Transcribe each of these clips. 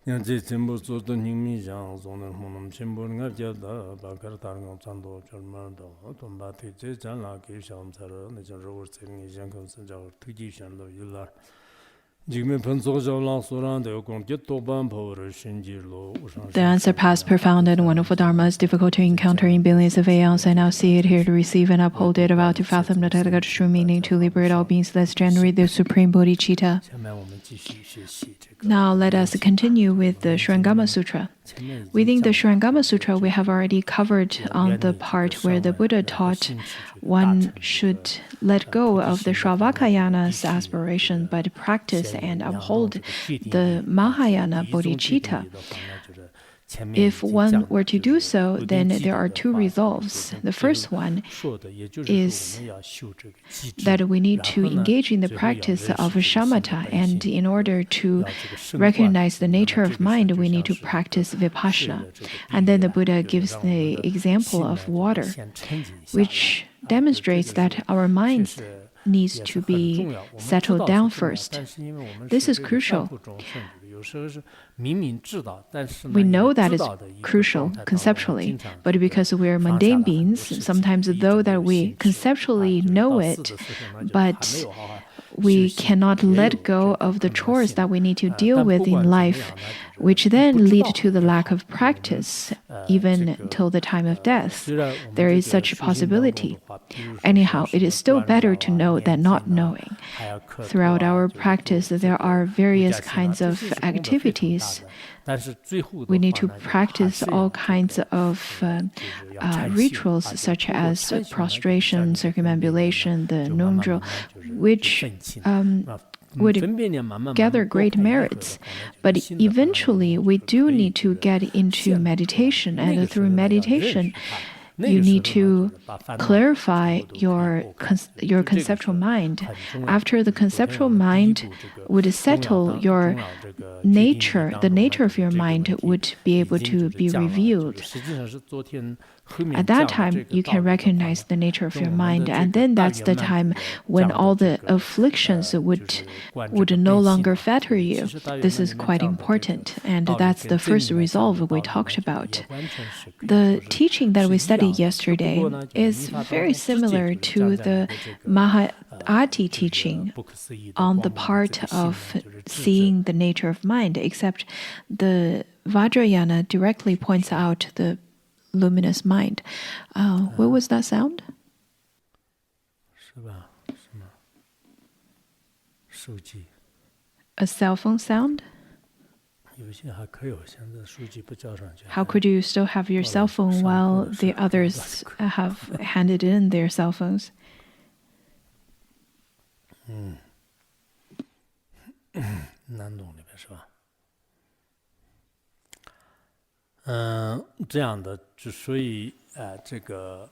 The unsurpassed, profound, and wonderful Dharma is difficult to encounter in billions of aeons. I now see it here to receive and uphold it, about to fathom the Tathagata's true meaning, to liberate all beings. Let's generate the supreme bodhicitta. Now let us continue with the Surangama Sutra. Within the Surangama Sutra, we have already covered on the part where the Buddha taught one should let go of the Shravakayana's aspiration, but practice and uphold the Mahayana bodhicitta. If one were to do so, then there are two resolves. The first one is that we need to engage in the practice of shamatha, and in order to recognize the nature of mind, we need to practice vipassana. And then the Buddha gives the example of water, which demonstrates that our minds needs to be settled down first. This is crucial. We know that it's crucial conceptually, but because we are mundane beings, sometimes though that we conceptually know it, but we cannot let go of the chores that we need to deal with in life, which then lead to the lack of practice, even till the time of death. There is such a possibility. Anyhow, it is still better to know than not knowing. Throughout our practice, there are various kinds of activities. We need to practice all kinds of rituals, such as prostration, circumambulation, the nongzho, which would gather great merits. But eventually, we do need to get into meditation, and through meditation, you need to clarify your conceptual mind. After the conceptual mind would settle, your nature, the nature of your mind would be able to be revealed. At that time, you can recognize the nature of your mind, and then that's the time when all the afflictions would no longer fetter you. This is quite important, and that's the first resolve we talked about. The teaching that we studied yesterday is very similar to the Mahayana teaching on the part of seeing the nature of mind, except the Vajrayana directly points out the luminous mind. What was that sound? A cell phone sound? How could you still have your cell phone while the others have handed in their cell phones? 这样的之所以这个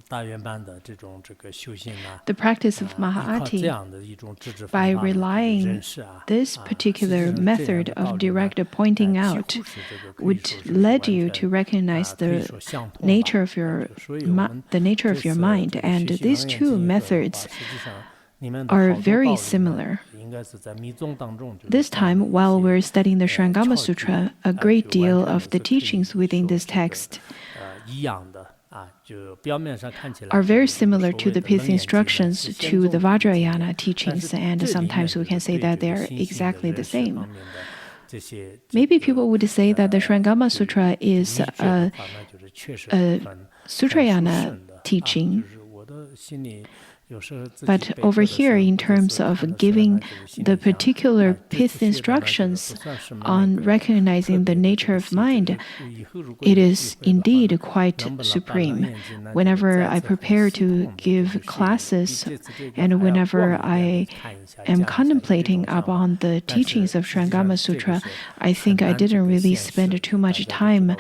大圆满的这种修行呢 The practice of Mahayana, by relying this particular method of direct pointing out, would lead you to recognize the nature of your mind, and these two methods are very similar. This time, while we're studying the Surangama Sutra, a great deal of the teachings within this text are very similar to the pith instructions to the Vajrayana teachings, and sometimes we can say that they are exactly the same. Maybe people would say that the Surangama Sutra is a Sutrayana teaching. But over here, in terms of giving the particular pith instructions on recognizing the nature of mind, it is indeed quite supreme. Whenever I prepare to give classes and whenever I am contemplating upon the teachings of Surangama Sutra, I think I didn't really spend too much time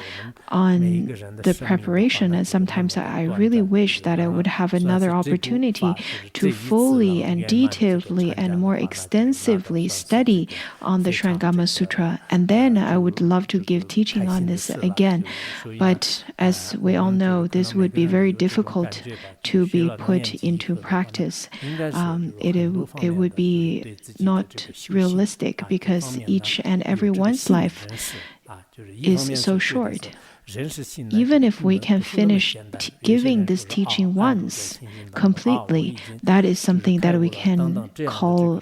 on the preparation, and sometimes I really wish that I would have another opportunity to fully and detailedly and more extensively study on the Surangama Sutra. And then I would love to give teaching on this again. But as we all know, this would be very difficult to be put into practice. It would be not realistic because each and every one's life is so short. Even if we can finish giving this teaching once completely, that is something that we can call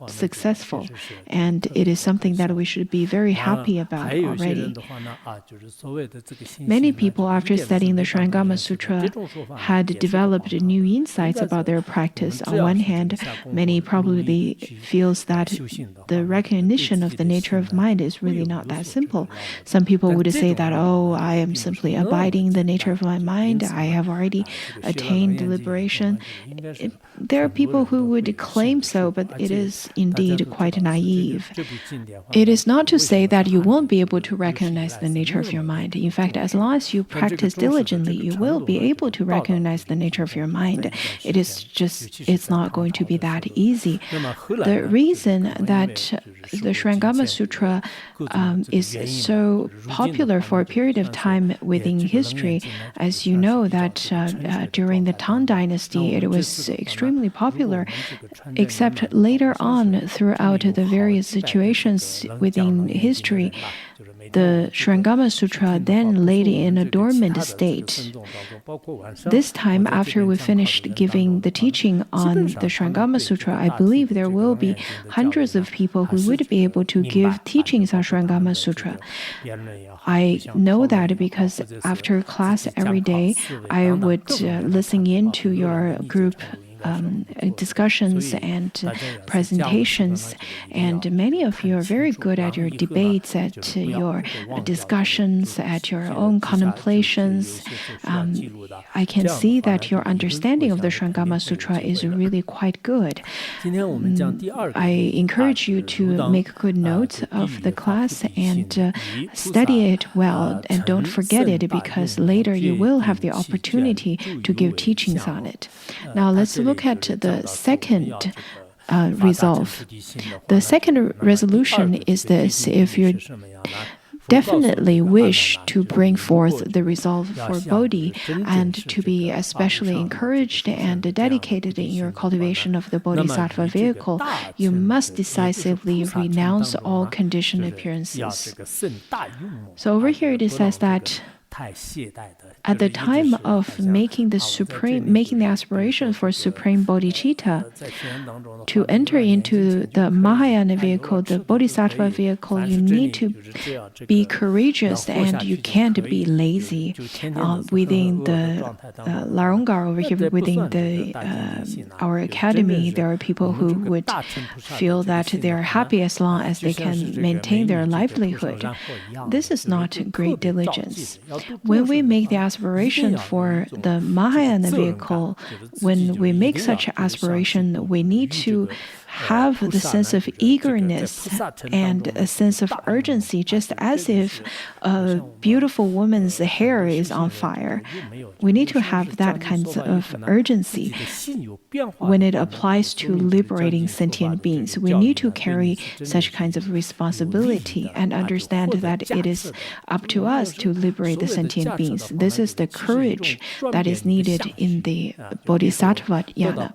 successful, and it is something that we should be very happy about already. Many people, after studying the Surangama Sutra, had developed new insights about their practice. On one hand, many probably feels that the recognition of the nature of mind is really not that simple. Some people would say that, oh, I am simply abiding the nature of my mind. I have already attained liberation. There are people who would claim so, but it is indeed quite naive. It is not to say that you won't be able to recognize the nature of your mind. In fact, as long as you practice diligently, you will be able to recognize the nature of your mind. It is just, it's not going to be that easy. The reason that the Surangama Sutra is so popular for a period of time within history, as you know, that during the Tang Dynasty, it was extremely popular, except later on, throughout the various situations within history, the Surangama Sutra then laid in a dormant state. This time, after we finished giving the teaching on the Surangama Sutra, I believe there will be hundreds of people who would be able to give teachings on Surangama Sutra. I know that because after class every day, I would listen in to your group discussions and presentations, and many of you are very good at your debates, at your discussions, at your own contemplations. I can see that your understanding of the Surangama Sutra is really quite good. I encourage you to make good notes of the class and study it well, and don't forget it, because later you will have the opportunity to give teachings on it. Now let's look at the second resolve. The second resolution is this: if you definitely wish to bring forth the resolve for Bodhi and to be especially encouraged and dedicated in your cultivation of the Bodhisattva vehicle, you must decisively renounce all conditioned appearances. So over here it says that at the time of making the aspiration for supreme bodhicitta, to enter into the Mahayana vehicle, the Bodhisattva vehicle, you need to be courageous and you can't be lazy. Within the Larongar over here, within our academy, there are people who would feel that they are happy as long as they can maintain their livelihood. This is not great diligence. When we make the aspiration for the Mahayana vehicle, when we make such aspiration, we need to have the sense of eagerness and a sense of urgency, just as if a beautiful woman's hair is on fire. We need to have that kind of urgency when it applies to liberating sentient beings. We need to carry such kinds of responsibility and understand that it is up to us to liberate the sentient beings. This is the courage that is needed in the Bodhisattva yana.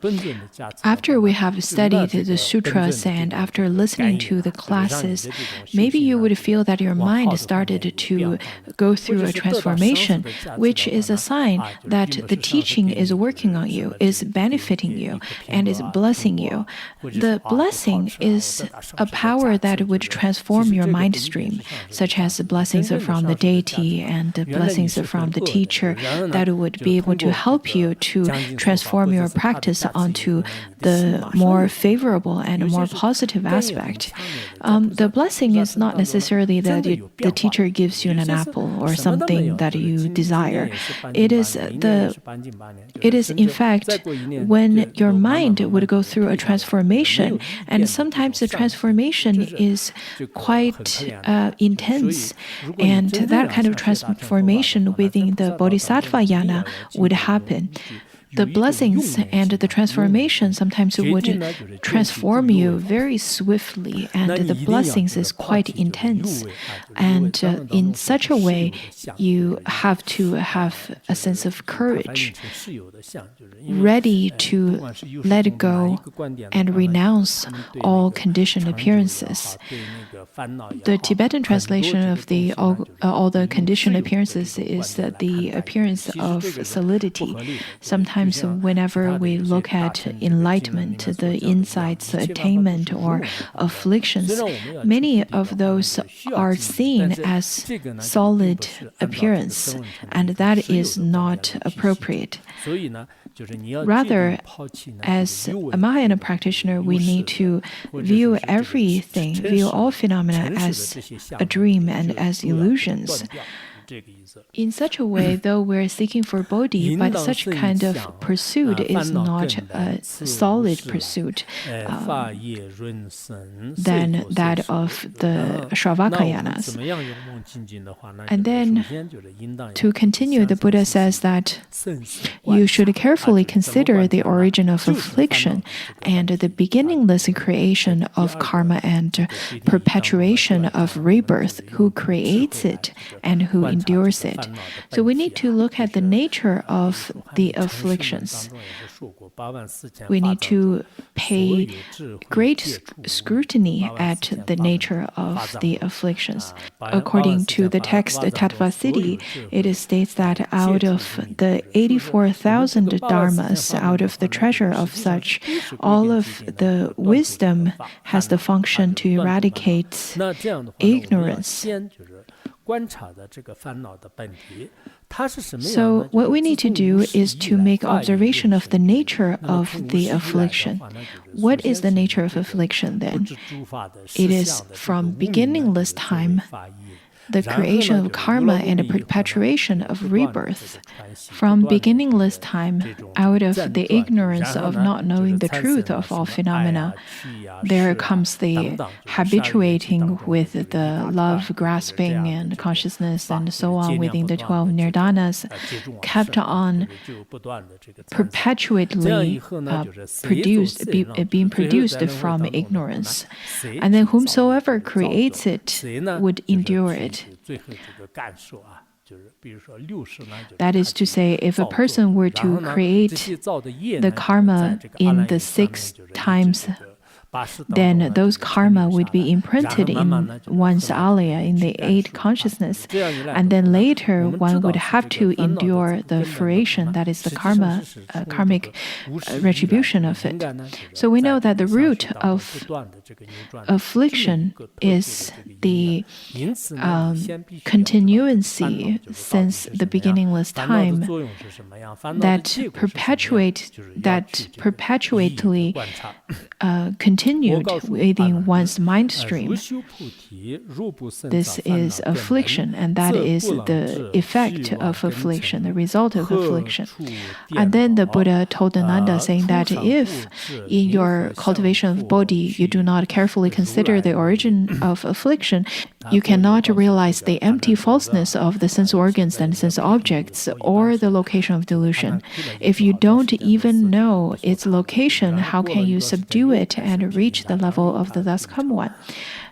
After we have studied the sutras and after listening to the classes, maybe you would feel that your mind started to go through a transformation, which is a sign that the teaching is working on you, is benefiting you, and is blessing you. The blessing is a power that would transform your mind stream, such as the blessings from the deity and the blessings from the teacher that would be able to help you to transform your practice onto the more favorable and a more positive aspect. The blessing is not necessarily that the teacher gives you an apple or something that you desire. It is in fact when your mind would go through a transformation, and sometimes the transformation is quite intense, and that kind of transformation within the Bodhisattva yana would happen. the blessings and the transformation sometimes would transform you very swiftly, and the blessings is quite intense. And in such a way, you have to have a sense of courage, ready to let go and renounce all conditioned appearances. The Tibetan translation of all the conditioned appearances is the appearance of solidity. Sometimes whenever we look at enlightenment, the insights, attainment, or afflictions, many of those are seen as solid appearance, and that is not appropriate. Rather, as a Mahayana practitioner, we need to view everything, view all phenomena as a dream and as illusions. In such a way, though we're seeking for Bodhi, but such kind of pursuit is not a solid pursuit than that of the Sravakayanas. And then, to continue, the Buddha says that you should carefully consider the origin of affliction and the beginningless creation of karma and perpetuation of rebirth, who creates it and who endures it. So we need to look at the nature of the afflictions. We need to pay great scrutiny at the nature of the afflictions. According to the text Tattva Siddhi, it states that out of the 84,000 dharmas, out of the treasure of such, all of the wisdom has the function to eradicate ignorance. So what we need to do is to make observation of the nature of the affliction. What is the nature of affliction then? It is from beginningless time, the creation of karma and the perpetuation of rebirth. From beginningless time, out of the ignorance of not knowing the truth of all phenomena, there comes the habituating with the love, grasping, and consciousness, and so on within the 12 nirdanas, kept on perpetually being produced from ignorance. And then whomsoever creates it would endure it. That is to say, if a person were to create the karma in the 6 times, then those karma would be imprinted in one's alaya, in the 8 consciousness, and then later one would have to endure the fruition, that is the karmic retribution of it. So we know that the root of affliction is the continuancy since the beginningless time that perpetually continued within one's mind stream. This is affliction, and that is the effect of affliction, the result of affliction. And then the Buddha told Ananda, saying that if in your cultivation of Bodhi you do not carefully consider the origin of affliction, you cannot realize the empty falseness of the sense organs and sense objects or the location of delusion. If you don't even know its location, how can you subdue it and reach the level of the thus come one?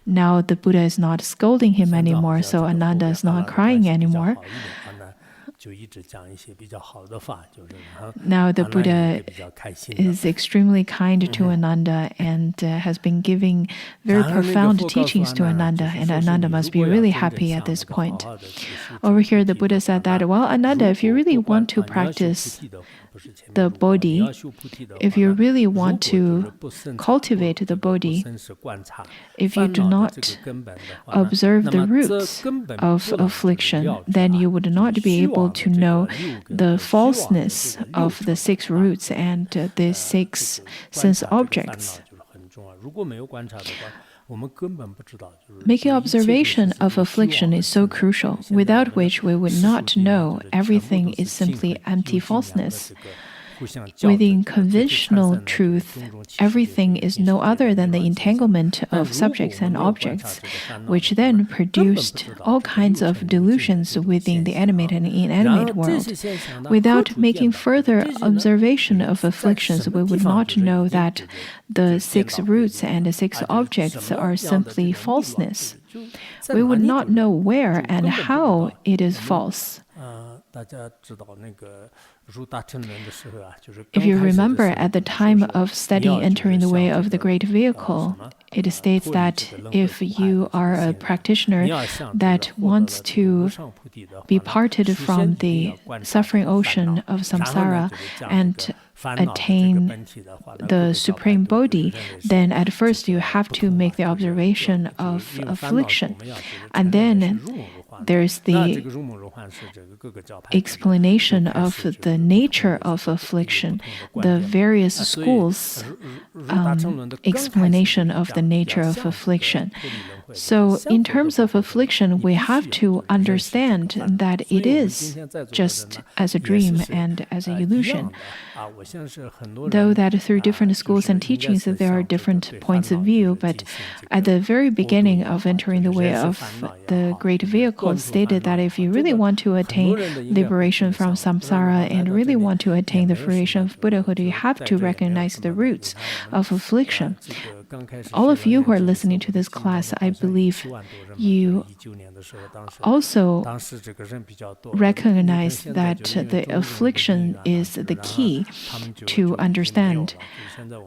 Now the Buddha is not scolding him anymore, so Ananda is not crying anymore. Now the Buddha is extremely kind to Ananda and has been giving very profound teachings to Ananda, and Ananda must be really happy at this point. Over here the Buddha said that, well, Ananda, if you really want to practice the Bodhi, if you really want to cultivate the Bodhi, if you do not observe the roots of affliction, then you would not be able to know the falseness of the 6 roots and the 6 sense objects. Making observation of affliction is so crucial, without which we would not know everything is simply empty falseness. within conventional truth, everything is no other than the entanglement of subjects and objects, which then produced all kinds of delusions within the animate and inanimate world. Without making further observation of afflictions, we would not know that the 6 roots and the 6 objects are simply falseness. We would not know where and how it is false. If you remember, at the time of studying entering the way of the great vehicle, it states that if you are a practitioner that wants to be parted from the suffering ocean of samsara and attain the Supreme Bodhi, then at first you have to make the observation of affliction. And then there's the explanation of the nature of affliction, the various schools' explanation of the nature of affliction. So in terms of affliction, we have to understand that it is just as a dream and as an illusion. Though that through different schools and teachings there are different points of view, but at the very beginning of entering the way of the great vehicle stated that if you really want to attain liberation from samsara and really want to attain the fruition of Buddhahood, you have to recognize the roots of affliction. All of you who are listening to this class, I believe you also recognize that the affliction is the key to understand.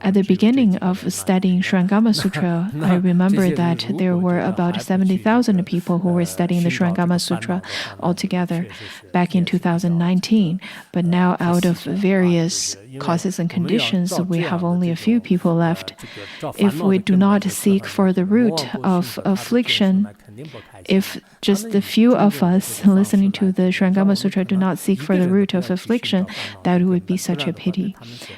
At the beginning of studying Surangama Sutra, I remember that there were about 70,000 people who were studying the Surangama Sutra altogether back in 2019. But now, out of various causes and conditions, we have only a few people left. If we do not seek for the root of affliction, if just a few of us listening to the Surangama Sutra do not seek for the root of affliction, that would be such a pity.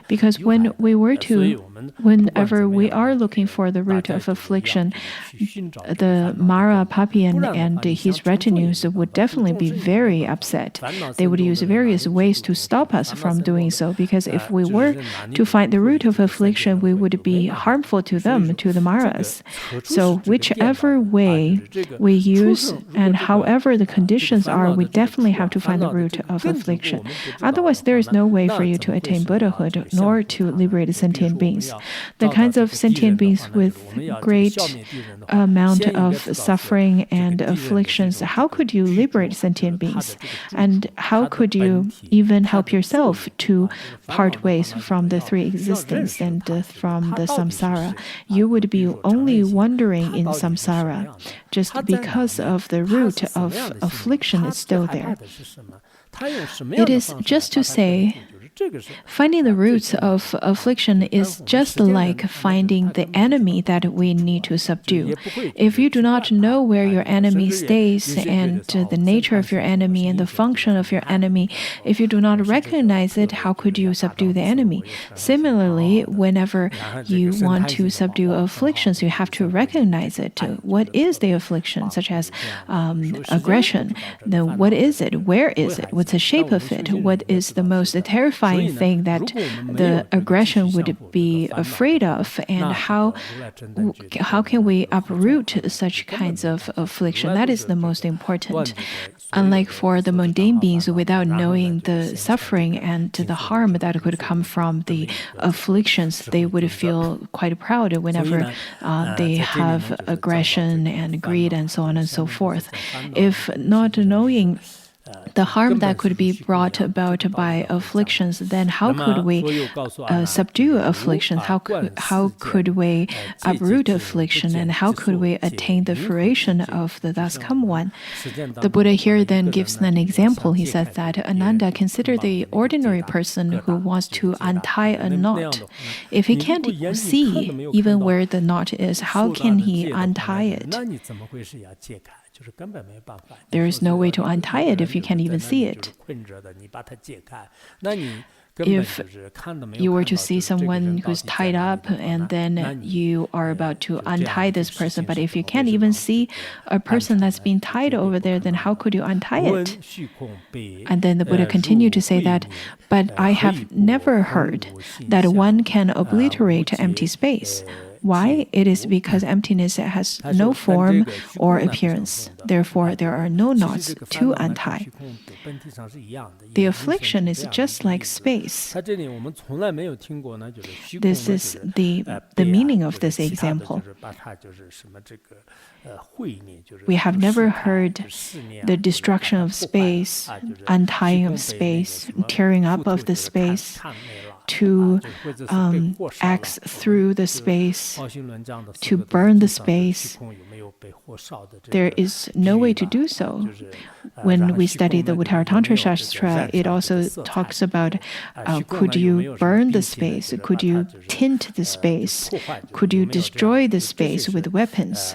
Because whenever we are looking for the root of affliction, the Mara Papian and his retinues would definitely be very upset. They would use various ways to stop us from doing so, because if we were to find the root of affliction, we would be harmful to them, to the Maras. So whichever way we use and however the conditions are, we definitely have to find the root of affliction. Otherwise, there is no way for you to attain Buddhahood nor to liberate sentient beings. The kinds of sentient beings with great amount of suffering and afflictions, how could you liberate sentient beings? And how could you even help yourself to part ways from the 3 existence and from the samsara? You would be only wandering in samsara just because of the root of affliction is still there. It is just to say, finding the roots of affliction is just like finding the enemy that we need to subdue. If you do not know where your enemy stays and the nature of your enemy and the function of your enemy, if you do not recognize it, how could you subdue the enemy? Similarly, whenever you want to subdue afflictions, you have to recognize it. What is the affliction, such as aggression? Then what is it? Where is it? What's the shape of it? What is the most terrifying thing that the aggression would be afraid of, and how can we uproot such kinds of affliction? That is the most important. Unlike for the mundane beings, without knowing the suffering and the harm that could come from the afflictions, they would feel quite proud whenever they have aggression and greed and so on and so forth. If not knowing the harm that could be brought about by afflictions, then how could we subdue afflictions? How could we uproot affliction? And how could we attain the fruition of the thus come one? The Buddha here then gives an example. He says that, Ananda, consider the ordinary person who wants to untie a knot. If he can't see even where the knot is, how can he untie it? There is no way to untie it if you can't even see it. If you were to see someone who's tied up and then you are about to untie this person, but if you can't even see a person that's being tied over there, then how could you untie it? And then the Buddha continued to say that, but I have never heard that one can obliterate empty space. Why? It is because emptiness has no form or appearance. Therefore, there are no knots to untie. The affliction is just like space. This is the meaning of this example. We have never heard the destruction of space, untying of space, tearing up of the space, to axe through the space, to burn the space. There is no way to do so. When we study the Uttara Tantra Shastra, it also talks about could you burn the space? Could you tint the space? Could you destroy the space with weapons?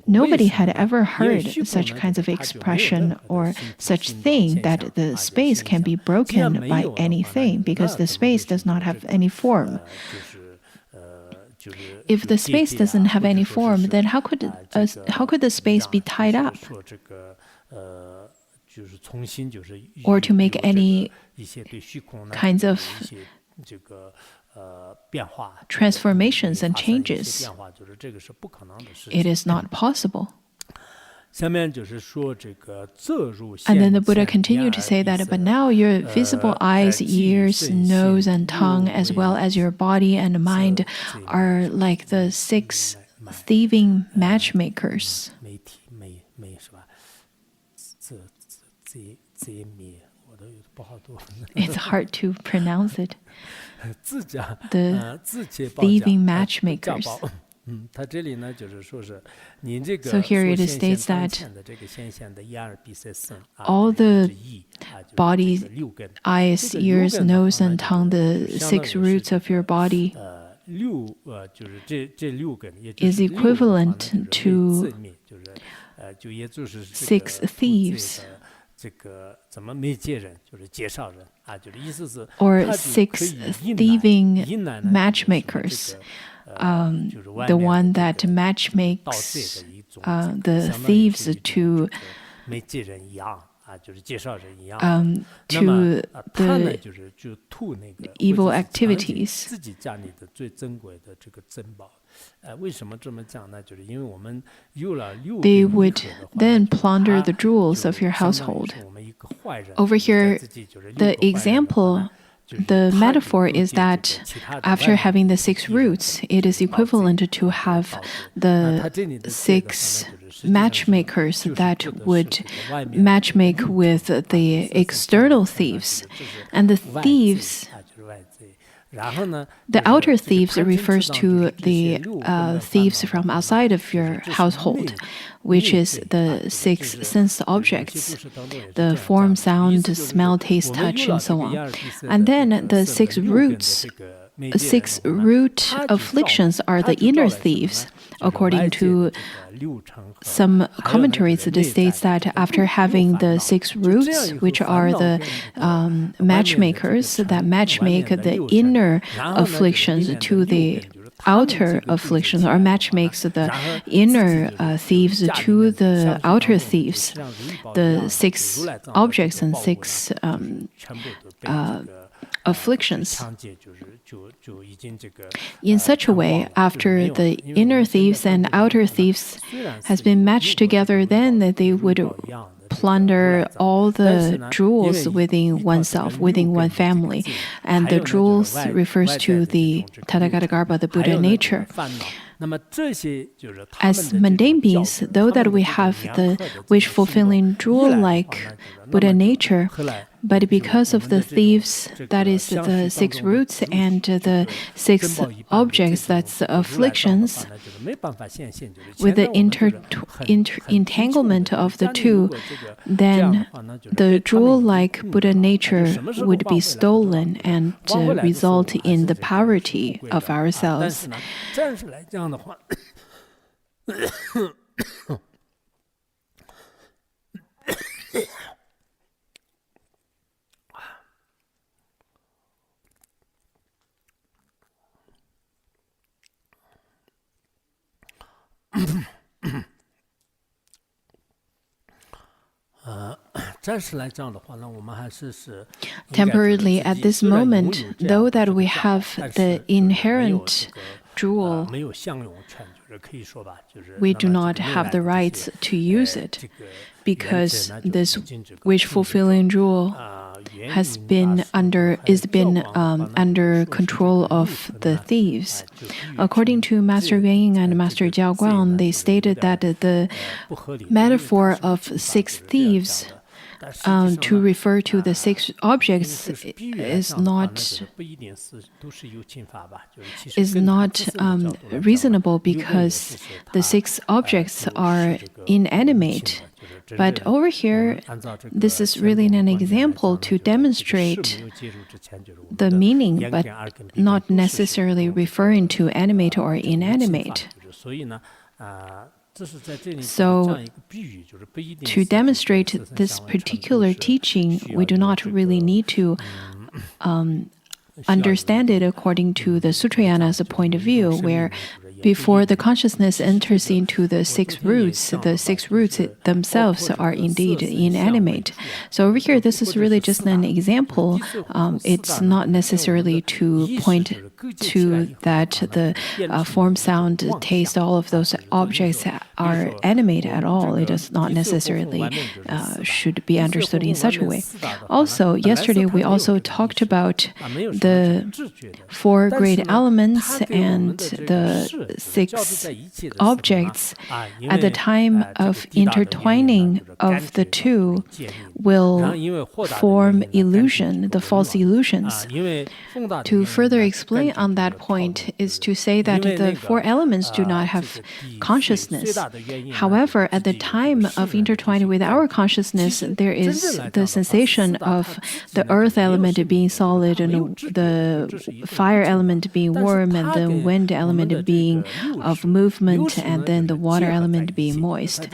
Nobody had ever heard such kinds of expression or such thing that the space can be broken by anything, because the space does not have any form. If the space doesn't have any form, then how could the space be tied up? Or to make any kinds of transformations and changes. It is not possible. And then the Buddha continued to say that, but now your visible eyes, ears, nose, and tongue, as well as your body and mind, are like the 6 thieving matchmakers. It's hard to pronounce it. The thieving matchmakers. So here it states that all the body, eyes, ears, nose, and tongue, the 6 roots of your body, is equivalent to 6 thieves, or 6 thieving matchmakers. The one that matchmakes the thieves to the evil activities. They would then plunder the jewels of your household. Over here, the example, the metaphor is that after having the 6 roots, it is equivalent to have the 6 matchmakers that would matchmake with the external thieves. And the thieves, the outer thieves refers to the thieves from outside of your household, which is the 6 sense objects, the form, sound, smell, taste, touch, and so on. And then the 6 roots, 6 root afflictions are the inner thieves. According to some commentaries, it states that after having the 6 roots, which are the matchmakers that matchmake the inner afflictions to the outer afflictions, or matchmakes the inner thieves to the outer thieves, the 6 objects and 6 afflictions. In such a way, after the inner thieves and outer thieves has been matched together, then they would plunder all the jewels within oneself, within one family. And the jewels refers to the Tathagata, the Buddha nature. As mundane beings, though that we have the wish-fulfilling jewel-like Buddha nature, but because of the thieves, that is the 6 roots, and the 6 objects, that's the afflictions, with the entanglement of the two, then the jewel-like Buddha nature would be stolen and result in the poverty of ourselves. Temporarily, at this moment, though that we have the inherent jewel, we do not have the rights to use it, because this wish-fulfilling jewel is under control of the thieves. According to Master Yuan and Master Jiao Guang, they stated that the metaphor of 6 thieves to refer to the 6 objects is not reasonable, because the 6 objects are inanimate. But over here, this is really an example to demonstrate the meaning, but not necessarily referring to animate or inanimate. So, to demonstrate this particular teaching, we do not really need to understand it according to the Sutrayana's point of view, where before the consciousness enters into the 6 roots themselves are indeed inanimate. So over here, this is really just an example. It's not necessarily to point to that the form, sound, taste, all of those objects are animate at all. It is not necessarily should be understood in such a way. Also, yesterday we also talked about the 4 great elements and the 6 objects. At the time of intertwining of the 2 will form illusion, the false illusions. To further explain on that point is to say that the 4 elements do not have consciousness. However, at the time of intertwining with our consciousness, there is the sensation of the earth element being solid and the fire element being warm and the wind element being of movement and then the water element being moist.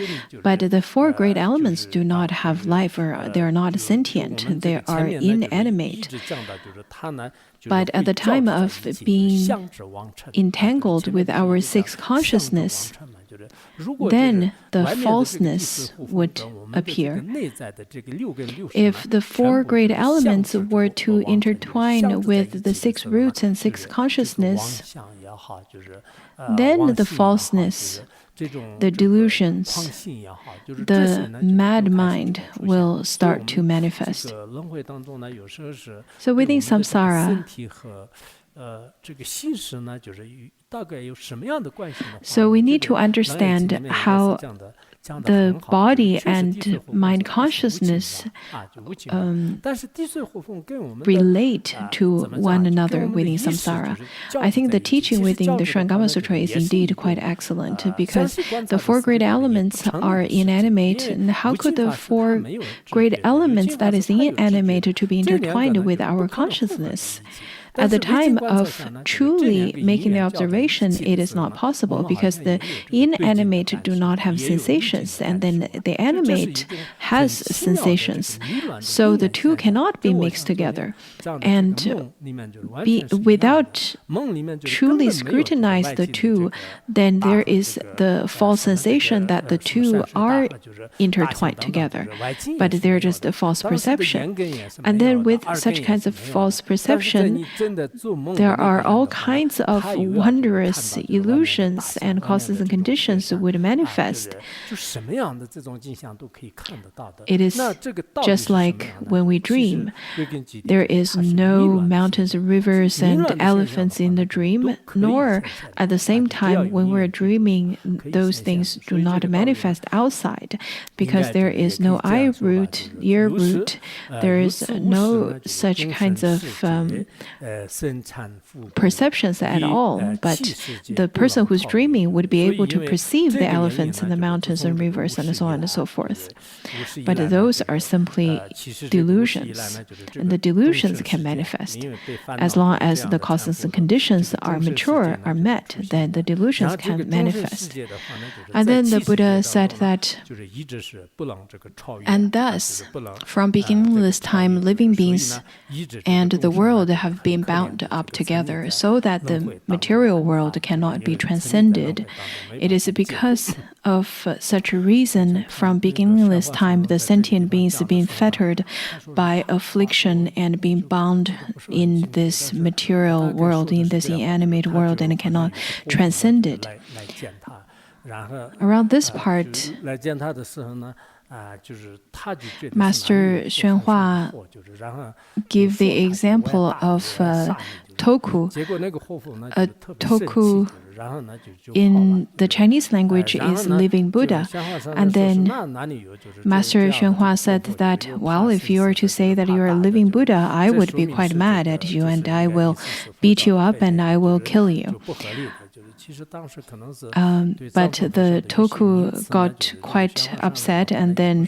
But the 4 great elements do not have life, or they are not sentient, they are inanimate. But at the time of being entangled with our 6 consciousness, then the falseness would appear. If the 4 great elements were to intertwine with the 6 roots and 6 consciousness, then the falseness, the delusions, the mad mind will start to manifest. So within samsara, so we need to understand how the body and mind consciousness relate to one another within samsara. I think the teaching within the Surangama Sutra is indeed quite excellent, because the 4 great elements are inanimate, and how could the 4 great elements that is inanimate to be intertwined with our consciousness? At the time of truly making the observation, it is not possible, because the inanimate do not have sensations, and then the animate has sensations. So the 2 cannot be mixed together. And without truly scrutinize the 2, then there is the false sensation that the 2 are intertwined together, but they're just a false perception. And then with such kinds of false perception, there are all kinds of wondrous illusions and causes and conditions would manifest. It is just like when we dream. There is no mountains, rivers, and elephants in the dream, nor at the same time when we're dreaming, those things do not manifest outside, because there is no eye root, ear root, there is no such kinds of perceptions at all, but the person who's dreaming would be able to perceive the elephants and the mountains and rivers and so on and so forth. But those are simply delusions, and the delusions can manifest. As long as the causes and conditions are mature, are met, then the delusions can manifest. And then the Buddha said that, and thus, from beginningless time, living beings and the world have been being bound up together so that the material world cannot be transcended. It is because of such a reason, from beginningless time, the sentient beings have been fettered by affliction and being bound in this material world, in this inanimate world, and cannot transcend it. Around this part, Master Xuanhua gave the example of toku. A toku in the Chinese language is living Buddha. And then Master Xuanhua said that, well, if you were to say that you're a living Buddha, I would be quite mad at you and I will beat you up and I will kill you. But the toku got quite upset and then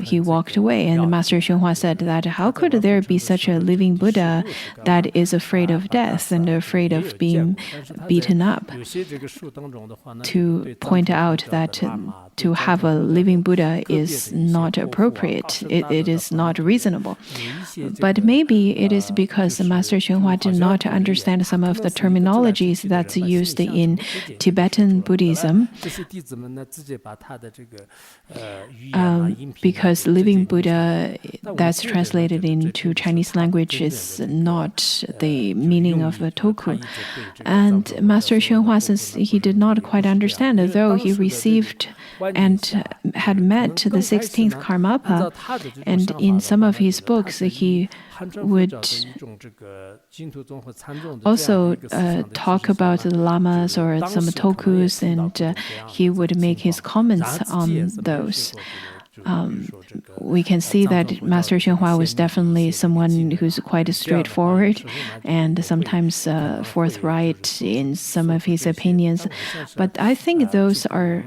he walked away. And Master Xuanhua said that how could there be such a living Buddha that is afraid of death and afraid of being beaten up? To point out that to have a living Buddha is not appropriate. It is not reasonable. But maybe it is because Master Xuanhua did not understand some of the terminologies that's used in Tibetan Buddhism. Because living Buddha that's translated into Chinese language is not the meaning of a toku. And Master Xuanhua, since he did not quite understand, though he received and had met the 16th Karmapa, and in some of his books he would also talk about the lamas or some tokus, and he would make his comments on those. We can see that Master Xuanhua was definitely someone who's quite straightforward and sometimes forthright in some of his opinions. But I think those are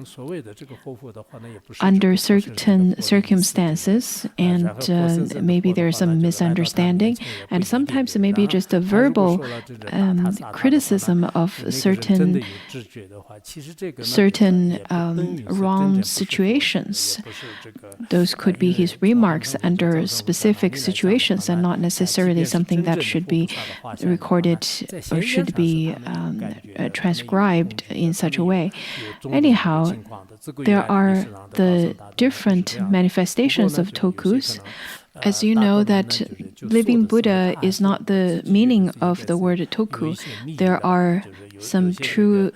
under certain circumstances, and maybe there's some misunderstanding, and sometimes maybe just a verbal criticism of certain wrong situations. Those could be his remarks under specific situations and not necessarily something that should be recorded or should be transcribed in such a way. Anyhow, there are the different manifestations of tokus. As you know, that living Buddha is not the meaning of the word toku. There are some true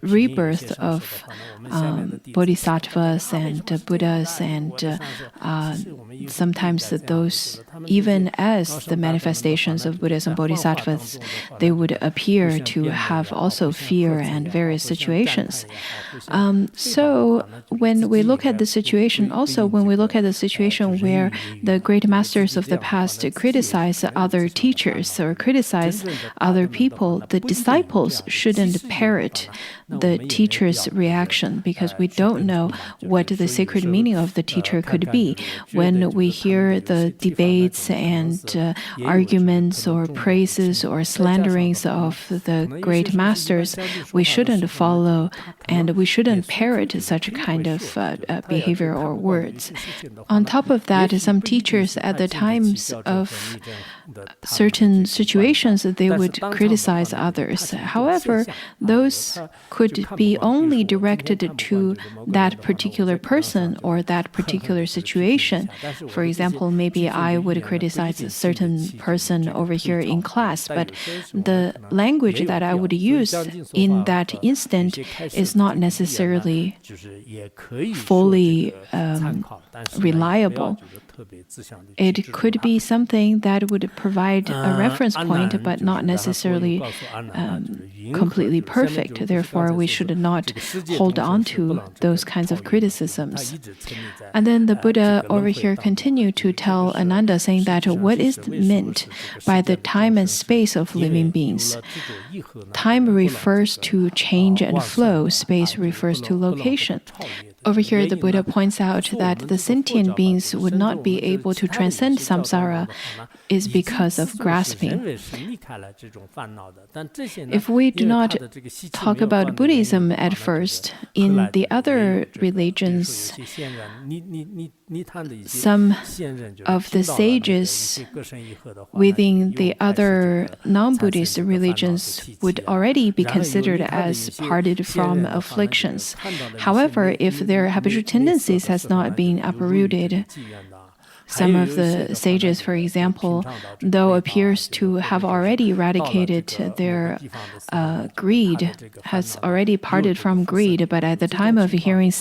rebirth of bodhisattvas and Buddhas, and sometimes those, even as the manifestations of Buddhas and bodhisattvas, they would appear to have also fear and various situations. So when we look at the situation, also when we look at the situation where the great masters of the past criticize other teachers or criticize other people, the disciples shouldn't parrot the teacher's reaction, because we don't know what the sacred meaning of the teacher could be. When we hear the debates and arguments or praises or slanderings of the great masters, we shouldn't follow and we shouldn't parrot such kind of behavior or words. On top of that, some teachers at the times of certain situations, they would criticize others. However, those could be only directed to that particular person or that particular situation. For example, maybe I would criticize a certain person over here in class, but the language that I would use in that instant is not necessarily fully reliable. It could be something that would provide a reference point, but not necessarily completely perfect. Therefore, we should not hold on to those kinds of criticisms. And then the Buddha over here continued to tell Ananda, saying that what is meant by the time and space of living beings? Time refers to change and flow. Space refers to location. Over here, the Buddha points out that the sentient beings would not be able to transcend samsara is because of grasping. If we do not talk about Buddhism at first, in the other religions, some of the sages within the other non-Buddhist religions would already be considered as parted from afflictions. However, if their habitual tendencies has not been uprooted, some of the sages, for example, though appears to have already eradicated their greed, has already parted from greed, but at the time of hearing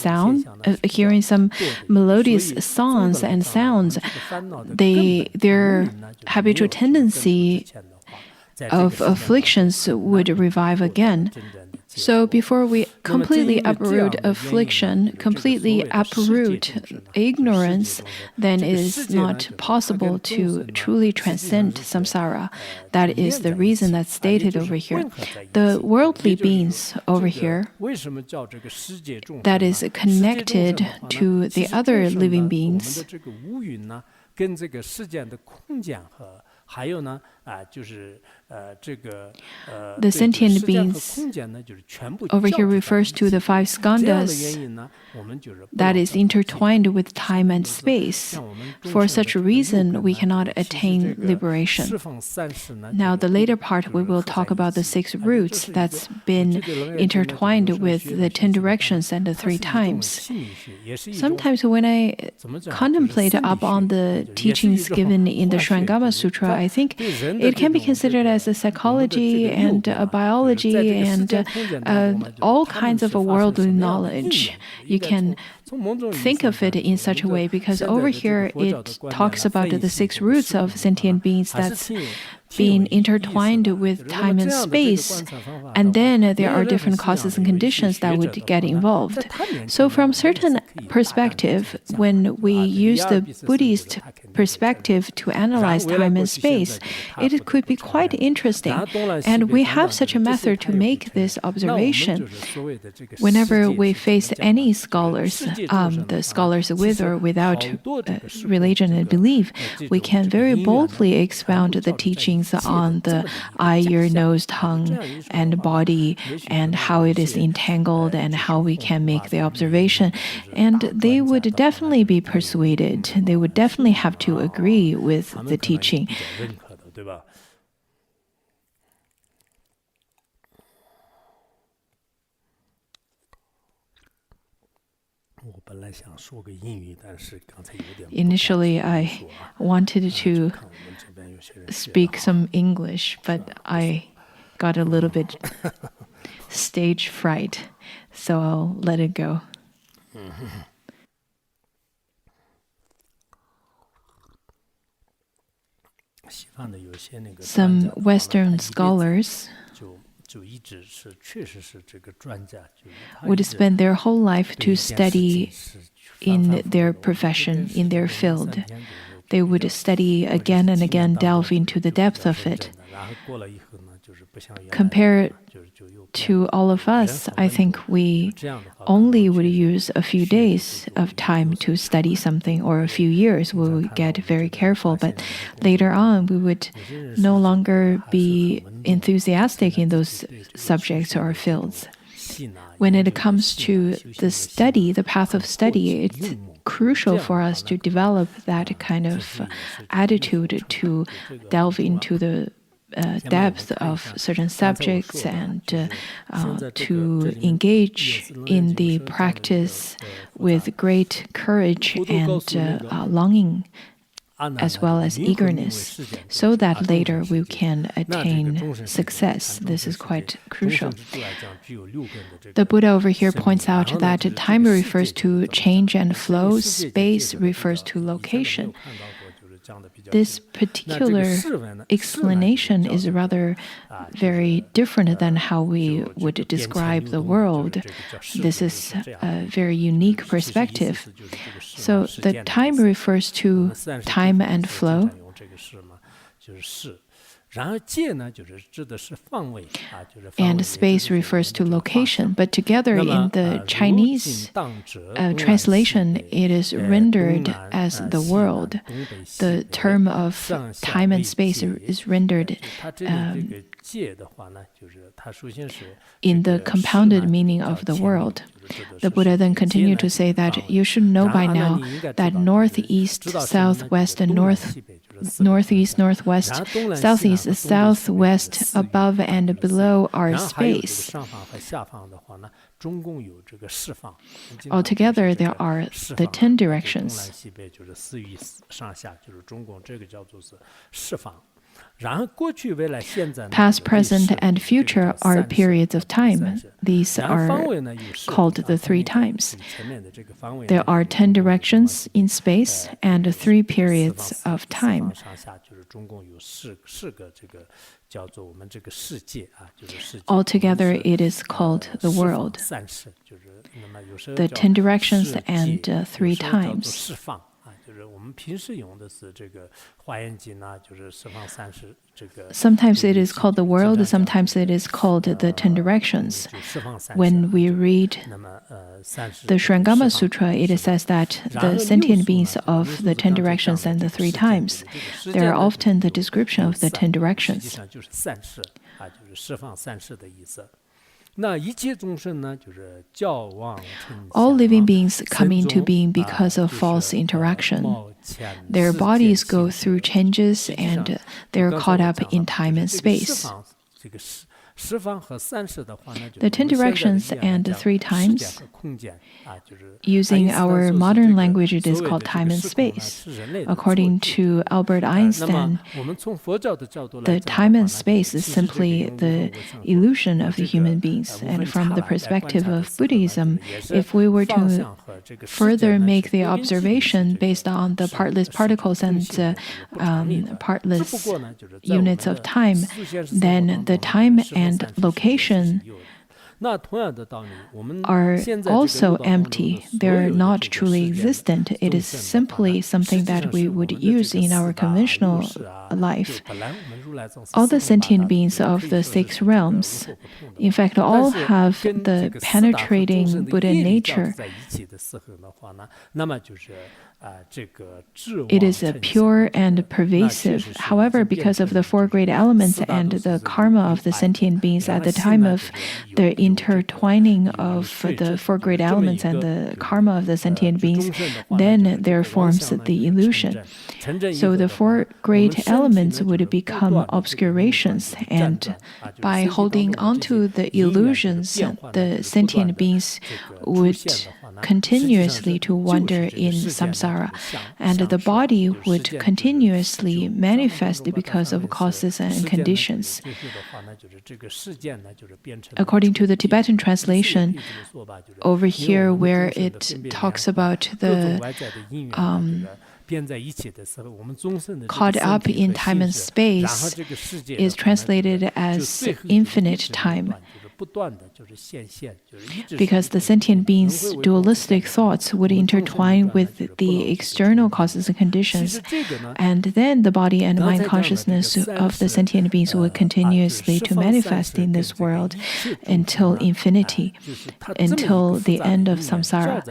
hearing some melodious songs and sounds, their habitual tendency of afflictions would revive again. So before we completely uproot affliction, completely uproot ignorance, then it is not possible to truly transcend samsara. That is the reason that's stated over here. The worldly beings over here, that is connected to the other living beings, the sentient beings over here refers to the five skandhas that is intertwined with time and space. For such a reason, we cannot attain liberation. Now, the later part, we will talk about the 6 roots that's been intertwined with the 10 directions and the 3 times. Sometimes when I contemplate up on the teachings given in the Surangama Sutra, I think it can be considered as a psychology and a biology and all kinds of a worldly knowledge. You can think of it in such a way because over here it talks about the 6 roots of sentient beings that's being intertwined with time and space, and then there are different causes and conditions that would get involved. So from certain perspective, when we use the Buddhist perspective to analyze time and space, it could be quite interesting. And we have such a method to make this observation. Whenever we face any scholars, the scholars with or without religion and belief, we can very boldly expound the teachings on the eye, ear, nose, tongue, and body, and how it is entangled, and how we can make the observation. And they would definitely be persuaded. They would definitely have to agree with the teaching. Initially, I wanted to speak some English, but I got a little bit stage fright, so I'll let it go. Some Western scholars would spend their whole life to study in their profession, in their field. They would study again and again, delve into the depth of it. Compared to all of us, I think we only would use a few days of time to study something, or a few years. We would get very careful, but later on, we would no longer be enthusiastic in those subjects or fields. When it comes to the study, the path of study, it's crucial for us to develop that kind of attitude to delve into the depth of certain subjects and to engage in the practice with great courage and longing, as well as eagerness, so that later we can attain success. This is quite crucial. The Buddha over here points out that time refers to change and flow, space refers to location. This particular explanation is rather very different than how we would describe the world. This is a very unique perspective. So the time refers to time and flow. And space refers to location, but together in the Chinese translation, it is rendered as the world. The term of time and space is rendered in the compounded meaning of the world. The Buddha then continued to say that you should know by now that northeast, southwest, and northeast, northwest, southeast, southwest, above and below are space. Altogether, there are the 10 directions. Past, present, and future are periods of time. These are called the 3 times. There are 10 directions in space and 3 periods of time. Altogether, it is called the world. The 10 directions and 3 times. Sometimes it is called the world, sometimes it is called the 10 directions. When we read the Surangama Sutra, it says that the sentient beings of the 10 directions and the 3 times, they are often the description of the 10 directions. All living beings come into being because of false interaction. Their bodies go through changes and they're caught up in time and space. The 10 directions and the 3 times, using our modern language, it is called time and space. According to Albert Einstein, the time and space is simply the illusion of the human beings. And from the perspective of Buddhism, if we were to further make the observation based on the partless particles and partless units of time, then the time and location are also empty. They're not truly existent. It is simply something that we would use in our conventional life. All the sentient beings of the 6 realms, in fact, all have the penetrating Buddha nature. It is pure and pervasive. However, because of the 4 great elements and the karma of the sentient beings at the time of the intertwining of the 4 great elements and the karma of the sentient beings, then there forms the illusion. So the 4 great elements would become obscurations, and by holding onto the illusions, the sentient beings would continuously to wander in samsara, and the body would continuously manifest because of causes and conditions. According to the Tibetan translation, over here where it talks about the caught up in time and space, is translated as infinite time. Because the sentient beings' dualistic thoughts would intertwine with the external causes and conditions, and then the body and mind consciousness of the sentient beings would continuously to manifest in this world until infinity, until the end of samsara.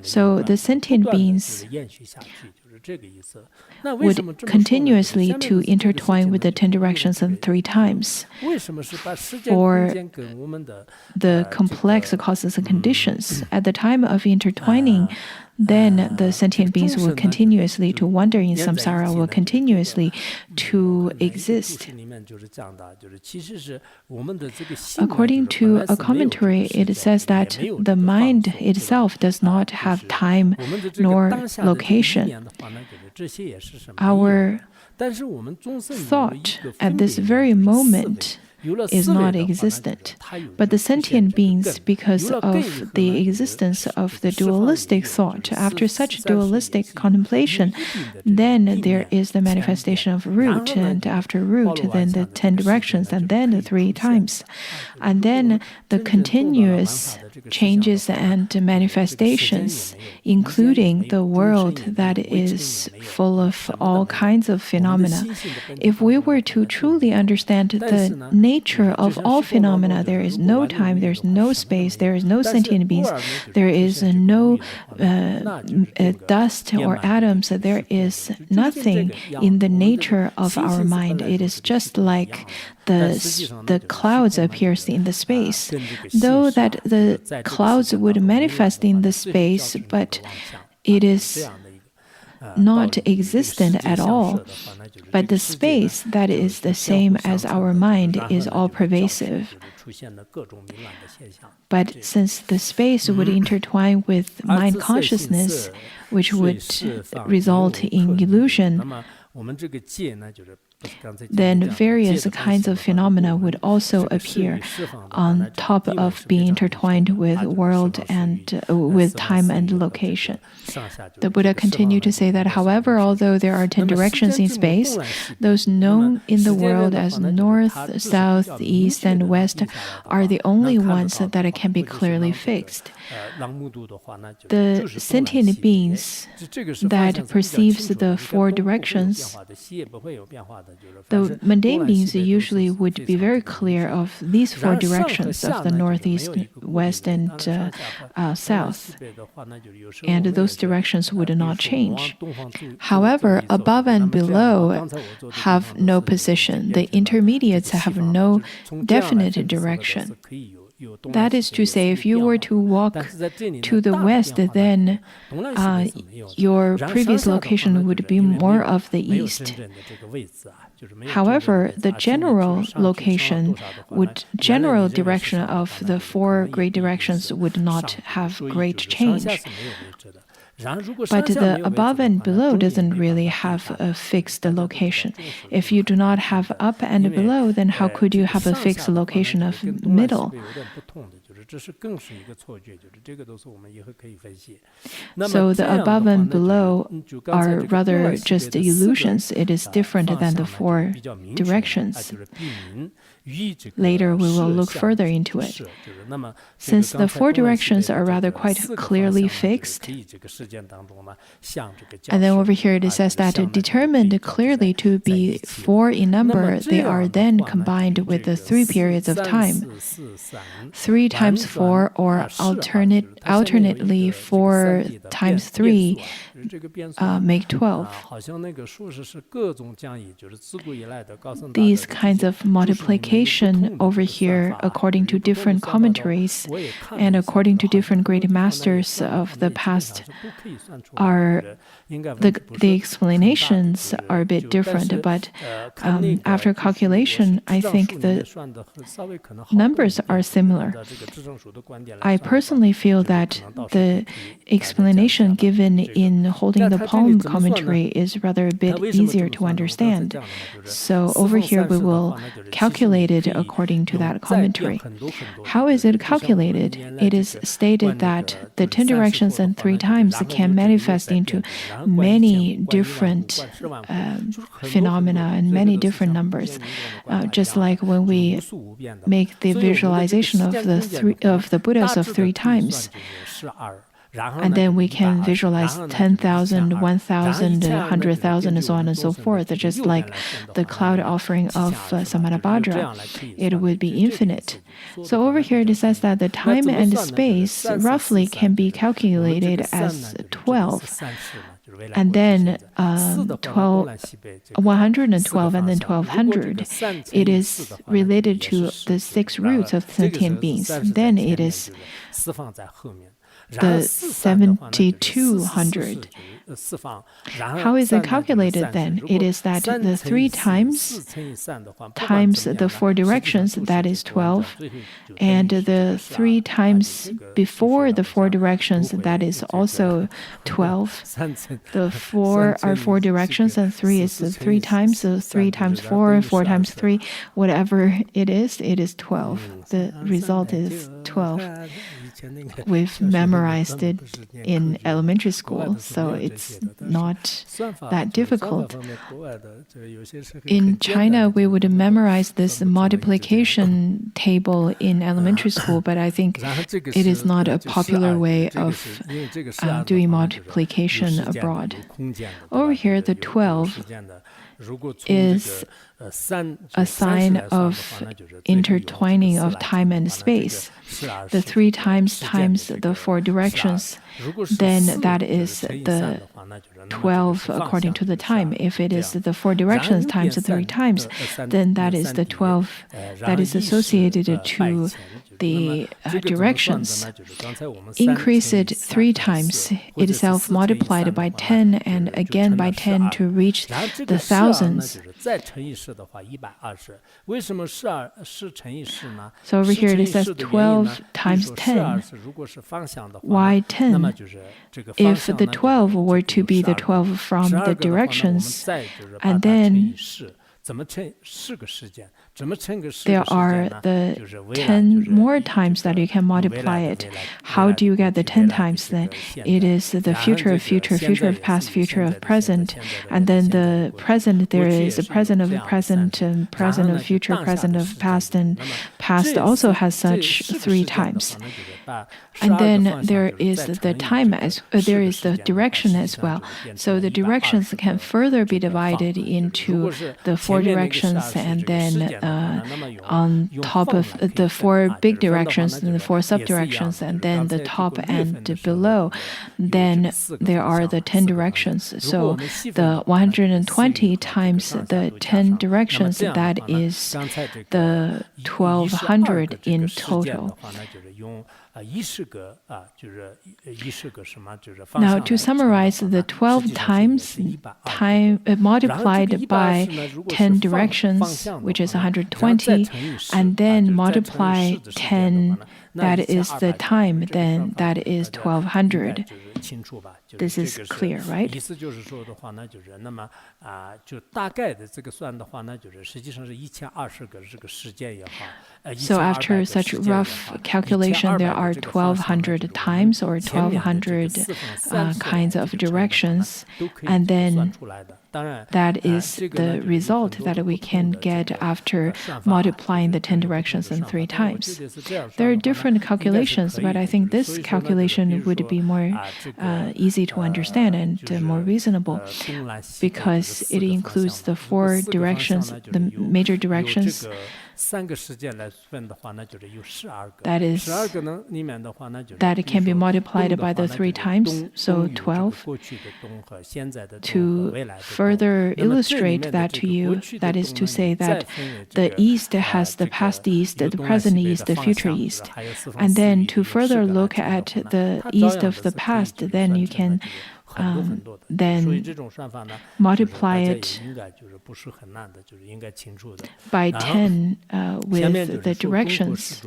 So the sentient beings would continuously to intertwine with the 10 directions and 3 times. For the complex causes and conditions, at the time of intertwining, then the sentient beings will continuously to wander in samsara, will continuously to exist. According to a commentary, it says that the mind itself does not have time nor location. Our thought at this very moment is not existent. But the sentient beings, because of the existence of the dualistic thought, after such dualistic contemplation, then there is the manifestation of root, and after root, then the 10 directions, and then the 3 times. And then the continuous changes and manifestations, including the world that is full of all kinds of phenomena. If we were to truly understand the nature of all phenomena, there is no time, there is no space, there is no sentient beings, there is no dust or atoms, there is nothing in the nature of our mind. It is just like the clouds appears in the space. Though that the clouds would manifest in the space, but it is not existent at all. But the space that is the same as our mind is all pervasive. But since the space would intertwine with mind consciousness, which would result in illusion, then various kinds of phenomena would also appear on top of being intertwined with world and with time and location. The Buddha continued to say that, however, although there are 10 directions in space, those known in the world as north, south, east, and west are the only ones that can be clearly fixed. The sentient beings that perceives the 4 directions, the mundane beings usually would be very clear of these 4 directions of the north, east, west, and south. And those directions would not change. However, above and below have no position. The intermediates have no definite direction. That is to say, if you were to walk to the west, then your previous location would be more of the east. However, the general direction of the 4 great directions would not have great change. But the above and below doesn't really have a fixed location. If you do not have up and below, then how could you have a fixed location of middle? So the above and below are rather just illusions. It is different than the 4 directions. Later, we will look further into it. Since the 4 directions are rather quite clearly fixed, and then over here it says that determined clearly to be 4 in number, they are then combined with the 3 periods of time. 3 times 4, or alternately 4 times 3, make 12. These kinds of multiplication over here, according to different commentaries and according to different great masters of the past, are the explanations are a bit different. But after calculation, I think the numbers are similar. I personally feel that the explanation given in Holding the Palm commentary is rather a bit easier to understand. So over here we will calculate it according to that commentary. How is it calculated? It is stated that the 10 directions and 3 times can manifest into many different phenomena and many different numbers. Just like when we make the visualization of the Buddhas of 3 times. And then we can visualize 10,000, 1,000, 100,000, and so on and so forth, just like the cloud offering of Samantabhadra. It would be infinite. So over here it says that the time and space roughly can be calculated as 12. And then 112 and then 1200. It is related to the 6 roots of sentient beings. Then it is the 7200. How is it calculated then? It is that the 3 times the 4 directions, that is 12, and the 3 times before the 4 directions, that is also 12. The 4 are 4 directions, and 3 is the 3 times, so 3 times 4, 4 times 3, whatever it is 12. The result is 12. we've memorized it in elementary school, so it's not that difficult. In China, we would memorize this multiplication table in elementary school, but I think it is not a popular way of doing multiplication abroad. Over here, the 12 is a sign of intertwining of time and space. The 3 times the 4 directions, then that is the 12 according to the time. If it is the 4 directions times the 3 times, then that is the 12 that is associated to the directions. Increase it 3 times, itself multiplied by 10 and again by 10 to reach the thousands. So over here it says 12 times 10. Why 10? If the 12 were to be the 12 from the directions, and then there are the 10 more times that you can multiply it. How do you get the 10 times then? It is the future of future, future of past, future of present. And then the present, there is a present of present, and present of future, present of past, and past also has such 3 times. And then there is the time there is the direction as well. So the directions can further be divided into the 4 directions, and then on top of the 4 big directions and the 4 sub-directions, and then the top and below, then there are the 10 directions. So the 120 times the 10 directions, that is the 1200 in total. Now, to summarize, the 12 times multiplied by 10 directions, which is 120, and then multiply 10, that is the time, then that is 1200. This is clear, right? So after such rough calculation, there are 1200 times or 1200 kinds of directions, and then that is the result that we can get after multiplying the 10 directions and 3 times. There are different calculations, but I think this calculation would be more easy to understand and more reasonable, because it includes the 4 directions, the major directions. That is, that it can be multiplied by the 3 times, so 12. To further illustrate that to you, that is to say that the East has the past East, the present East, the future East. And then to further look at the East of the past, then you can then multiply it by 10 with the directions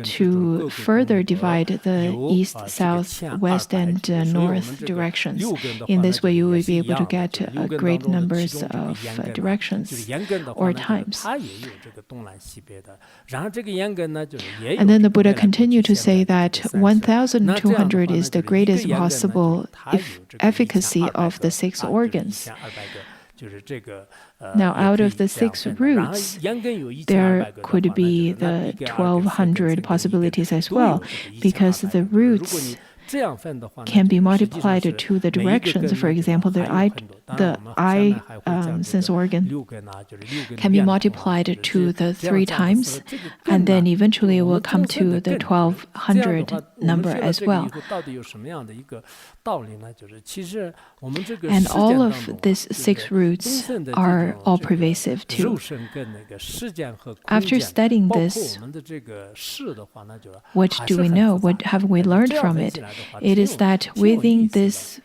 to further divide the east, south, west, and north directions. In this way, you will be able to get great numbers of directions or times. And then the Buddha continued to say that 1,200 is the greatest possible efficacy of the 6 organs. Now, out of the 6 roots, there could be the 1,200 possibilities as well, because the roots can be multiplied to the directions. For example, the eye sense organ can be multiplied to the 3 times, and then eventually it will come to the 1,200 number as well. And all of these 6 roots are all pervasive too. After studying this, what do we know? What have we learned from it? It is that within this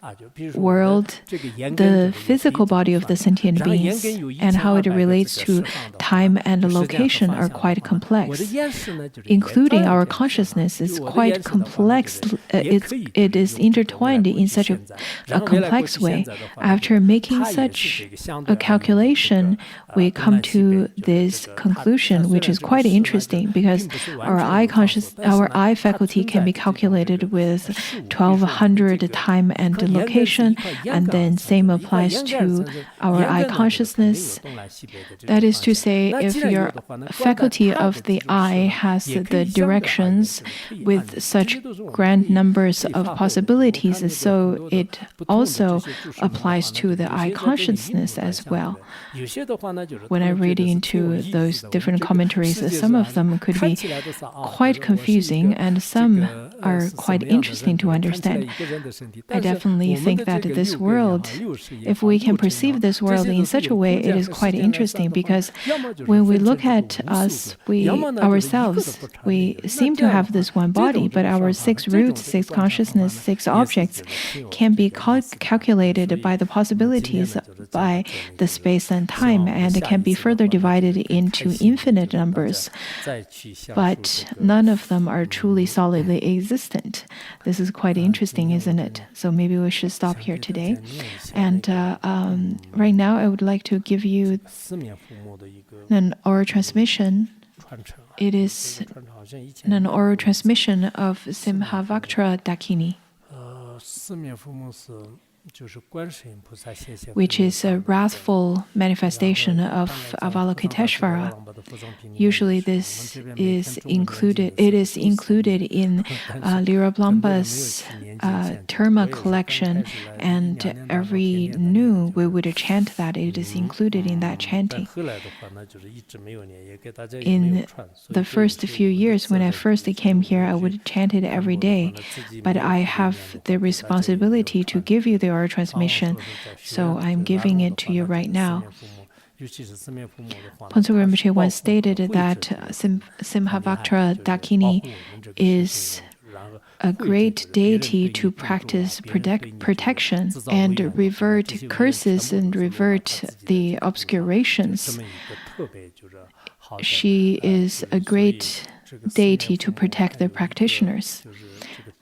world, the the physical body of the sentient beings and how it relates to time and location are quite complex. Including our consciousness is quite complex. It is intertwined in such a complex way. After making such a calculation, we come to this conclusion, which is quite interesting because our eye faculty can be calculated with 1200 time and location, and then same applies to our eye consciousness. That is to say, if your faculty of the eye has the directions with such grand numbers of possibilities, so it also applies to the eye consciousness as well. When I read into those different commentaries, some of them could be quite confusing and some are quite interesting to understand. I definitely think that this world, if we can perceive this world in such a way, it is quite interesting because when we look at us, ourselves, we seem to have this one body, but our 6 roots, 6 consciousness, 6 objects can be calculated by the possibilities by the space and time, and it can be further divided into infinite numbers. But none of them are truly solidly existent. This is quite interesting, isn't it? So maybe we should stop here today. And right now, I would like to give you an oral transmission. It is an oral transmission of Simhavaktra Dakini, which is a wrathful manifestation of Avalokiteshvara. Usually this is included, it is included in Lirablambha's Terma collection, and every noon we would chant that. It is included in that chanting. In the first few years when I first came here, I would chant it every day, but I have the responsibility to give you the oral transmission, so I'm giving it to you right now. Pontsuk Rinpoche once stated that Simhavaktra Dakini is a great deity to practice protection and revert curses and revert the obscurations. She is a great deity to protect the practitioners,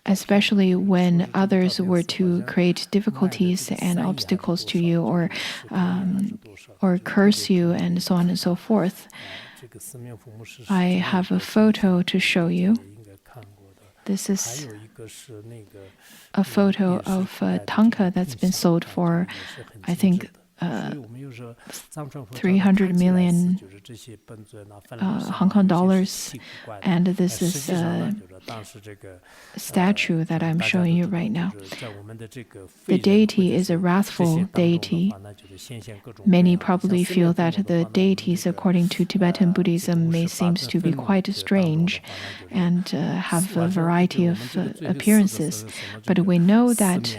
especially when others were to create difficulties and obstacles to you, or curse you, and so on and so forth. I have a photo to show you. This is a photo of a tanka that's been sold for, I think, 300 million Hong Kong dollars, and this is a statue that I'm showing you right now. The deity is a wrathful deity. Many probably feel that the deities, according to Tibetan Buddhism, may seem to be quite strange and have a variety of appearances. But we know that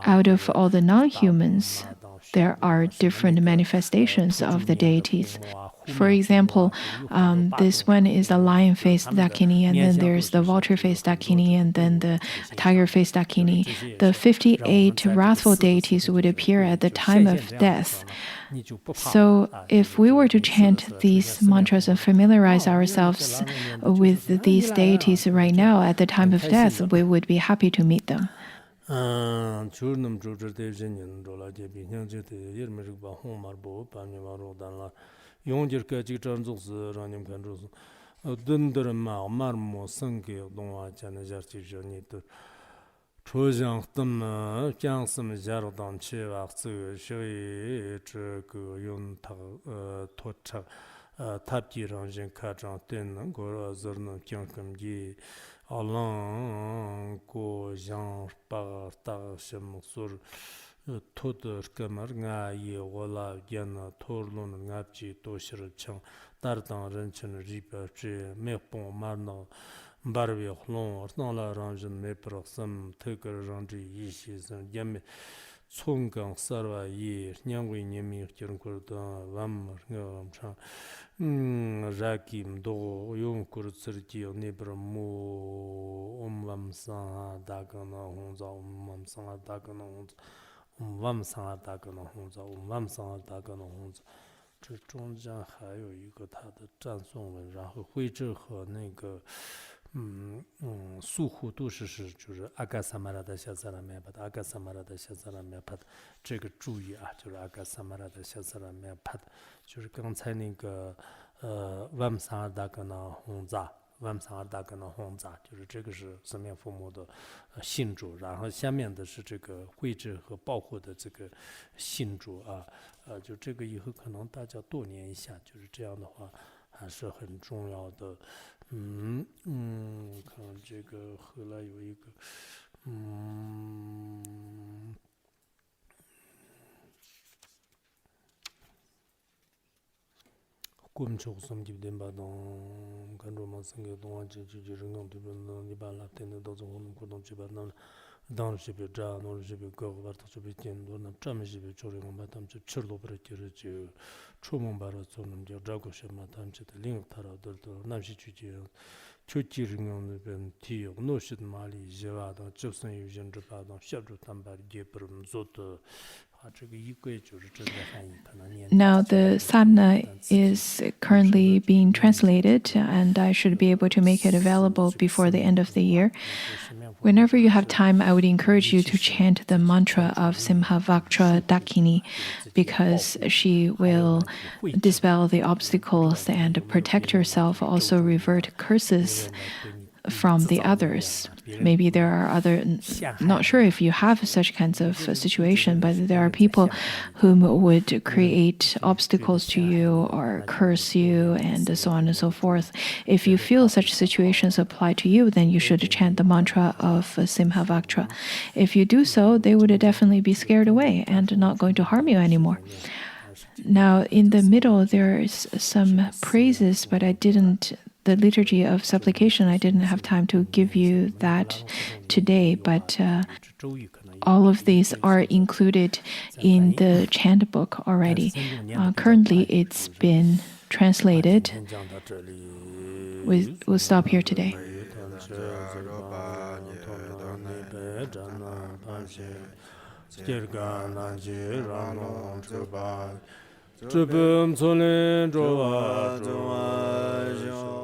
out of all the non-humans, there are different manifestations of the deities. For example, this one is a lion-faced Dakini, and then there's the vulture-faced Dakini, and then the tiger-faced Dakini. The 58 wrathful deities would appear at the time of death. So if we were to chant these mantras and familiarize ourselves with these deities right now at the time of death, we would be happy to meet them. Alang ko yang pa ta shem sur toder kamar nga ye wala gen torlun ngapji to shir chang tar dang ren chen ri pa che me pon mar na bar we hlon na la ran jin me pro sam te ker ran ji yi shi san yam chung gang sarwa yi nyang wi nyem mi chern ko da lam ngam cha Rakim do yung kur tsirki ne bramo lam sa dagana honza lam sa dagana honza 万桑尔大格农红子，万桑尔大格农红子。这中间还有一个它的赞颂文，然后慧智和那个宿护都是就是阿嘎萨玛拉的夏萨拉梅帕的阿嘎萨玛拉的夏萨拉梅帕的这个注意啊，就是阿嘎萨玛拉的夏萨拉梅帕的，就是刚才那个万桑尔大格农红子。万桑尔大格农红子，就是这个是四面父母的信主，然后下面的是这个慧智和保护的这个信主啊，就这个以后可能大家多念一下，就是这样的话还是很重要的。看这个后来有一个꿈속섬집된바동간로만생겨동안지지정강되면니발라테네도정혼고동집안나 dans le chebe ja dans le chebe go va to chebe tien do na chame chebe chore ngam tam che chirlo bre tire che chomon bara zonum je jago shema tam che de ling tara do nam shi chu ji chu ji ring ne ben ti yo no shit mali je wa da zhe sen yu jin zhe ba da xia zhu tam ba de brum zo de Now the sadhana is currently being translated, and I should be able to make it available before the end of the year. Whenever you have time, I would encourage you to chant the mantra of Simhavaktra Dakini, because she will dispel the obstacles and protect yourself, also revert curses from the others. Maybe there are other, not sure if you have such kinds of situation, but there are people whom would create obstacles to you or curse you and so on and so forth. If you feel such situations apply to you, then you should chant the mantra of Simhavaktra. If you do so, they would definitely be scared away and not going to harm you anymore. Now, in the middle, there is some praises, but the liturgy of supplication, I didn't have time to give you that today, but all of these are included in the chant book already. Currently, it's been translated. We'll stop here today. Zhibim Tsulin Zhuwa Zhuwa Zhuwa